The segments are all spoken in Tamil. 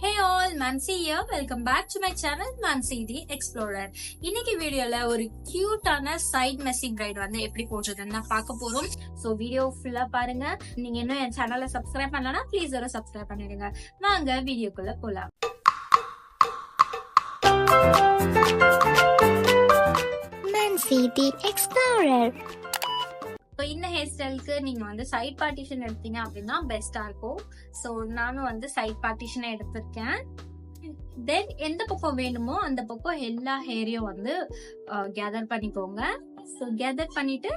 Hey all, Mansi here. Welcome back to my channel, Mansi the Explorer. இன்னைக்கு வீடியோல ஒரு கியூட்டான சைட் மெஸ்ஸி பிரைட் வந்து எப்படி போடுறதுன்னு பார்க்க போறோம். சோ வீடியோ ஃபுல்லா பாருங்க. நீங்க இன்னும் என் சேனலை சப்ஸ்கிரைப் பண்ணலனா ப்ளீஸ் ஒரு சப்ஸ்கிரைப் பண்ணிடுங்க. வாங்க வீடியோக்குள்ள போலாம். Mansi the Explorer. இந்த ஹேர் ஸ்டைலுக்கு நீங்க வந்து சைட் பார்ட்டிஷன் எடுத்தீங்க அப்படின்னா பெஸ்டா இருக்கும். சோ நானும் வந்து சைட் பார்ட்டிஷனை எடுத்திருக்கேன். தென் எந்த பக்கம் வேணுமோ அந்த பக்கம் எல்லா ஹேரையும் வந்து கேதர் பண்ணிக்கோங்க. ஸோ கேதர் பண்ணிட்டு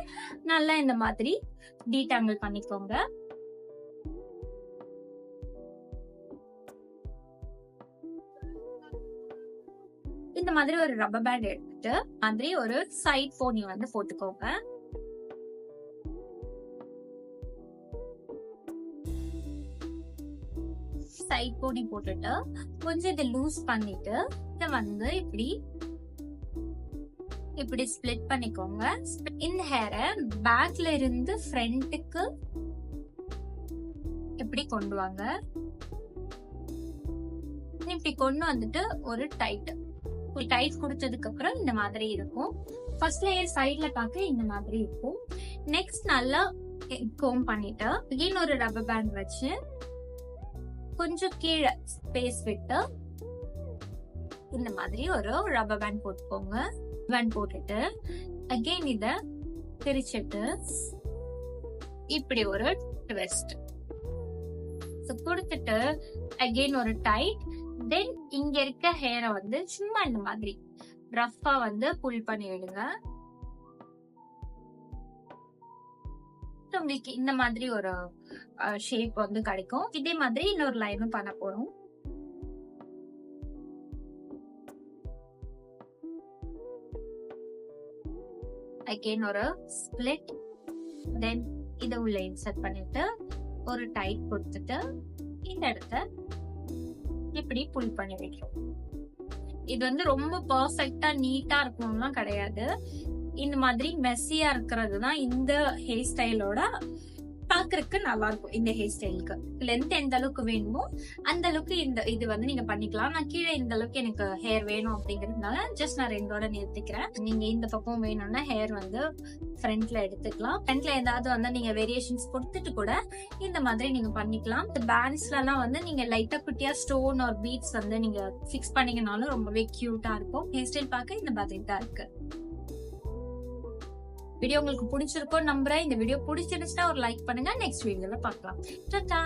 நல்லா இந்த மாதிரி டீடாங்கிள் பண்ணிக்கோங்க. இந்த மாதிரி ஒரு ரப்பர் பேண்ட் எடுத்துட்டு மாதிரி ஒரு சைட் போனி வந்து போட்டுக்கோங்க. சைட் போனி போட்டுட்டு கொஞ்சம் இதை லூஸ் பண்ணிட்டு இதை வந்து இப்படி ஸ்பிளிட் பண்ணிக்கோங்க. இந்த ஹேரை பேக்ல இருந்து ஃப்ரண்ட்டுக்கு இப்படி கொண்டு வாங்க. இப்படி கொண்டு வந்துட்டு ஒரு டைட் கொடுத்ததுக்கு அப்புறம் இந்த மாதிரி இருக்கும். ஃபர்ஸ்ட் லேயர் சைட்ல பார்க்க இந்த மாதிரி இருக்கும். நெக்ஸ்ட் நல்லா கோம் பண்ணிட்டு அகைன் ஒரு ரப்பர் பேண்ட் வச்சு கொஞ்சம் கீழே ஸ்பேஸ் விட்டு இந்த மாதிரி ஒரு ரப்பர் பேண்ட் போட்டுக்கோங்க. பேண்ட் போட்டுட்டு அகைன் இத பிரிச்சுட்டு இப்படி ஒரு ட்விஸ்ட் கொடுத்துட்டு அகைன் ஒரு டைட். தென் இங்க இருக்க ஹேரை வந்து சும்மா இந்த மாதிரி ரஃபா வந்து புல் பண்ணி விடுங்க. உங்களுக்கு இந்த மாதிரி ஒரு ஷேப் வந்து கிடைக்கும். இதே மாதிரி இன்னொரு லைனும் பண்ண போறோம். அகைன் ஒரு ஸ்பிளிட். தென் இத உள்ள இன்சர்ட் பண்ணிட்டு ஒரு டைட் கொடுத்துட்டு இந்த இடத்த இப்படி புல் பண்ணி வைக்கிறோம். இது வந்து ரொம்ப பெர்ஃபெக்ட்டா நீட்டா இருக்கணும்லாம் கிடையாது. இந்த மாதிரி மெஸ்ஸியா இருக்கிறது தான் இந்த ஹேர் ஸ்டைலோட பாக்குறதுக்கு நல்லா இருக்கும். இந்த ஹேர் ஸ்டைலுக்கு லென்த் எந்த அளவுக்கு வேணுமோ அந்த அளவுக்கு இது வந்து நீங்க பண்ணிக்கலாம். நான் கீழே இந்த அளவுக்கு எனக்கு ஹேர் வேணும் அப்படிங்கறதுனால ஜஸ்ட் நான் ரெண்டோட நிறுத்திக்கிறேன். நீங்க இந்த பக்கம் வேணும்னா ஹேர் வந்து ஃப்ரண்ட்ல எடுத்துக்கலாம். ஃப்ரண்ட்ல ஏதாவது வந்து நீங்க வேரியேஷன்ஸ் கொடுத்துட்டு கூட இந்த மாதிரி நீங்க பண்ணிக்கலாம். இந்த பேண்ட்ஸ்ல எல்லாம் வந்து நீங்க லைட்டா குட்டியா ஸ்டோன் ஒரு பீட்ஸ் வந்து நீங்க பிக்ஸ் பண்ணீங்கனாலும் ரொம்பவே கியூட்டா இருக்கும். ஹேர் ஸ்டைல் பார்க்க இந்த மாதிரி தான் இருக்கு. வீடியோ உங்களுக்கு பிடிச்சிருக்கும் நம்புறேன். இந்த வீடியோ பிடிச்சிருந்துச்சுன்னா ஒரு லைக் பண்ணுங்க. நெக்ஸ்ட் வீடியோல பார்க்கலாம். டாடா.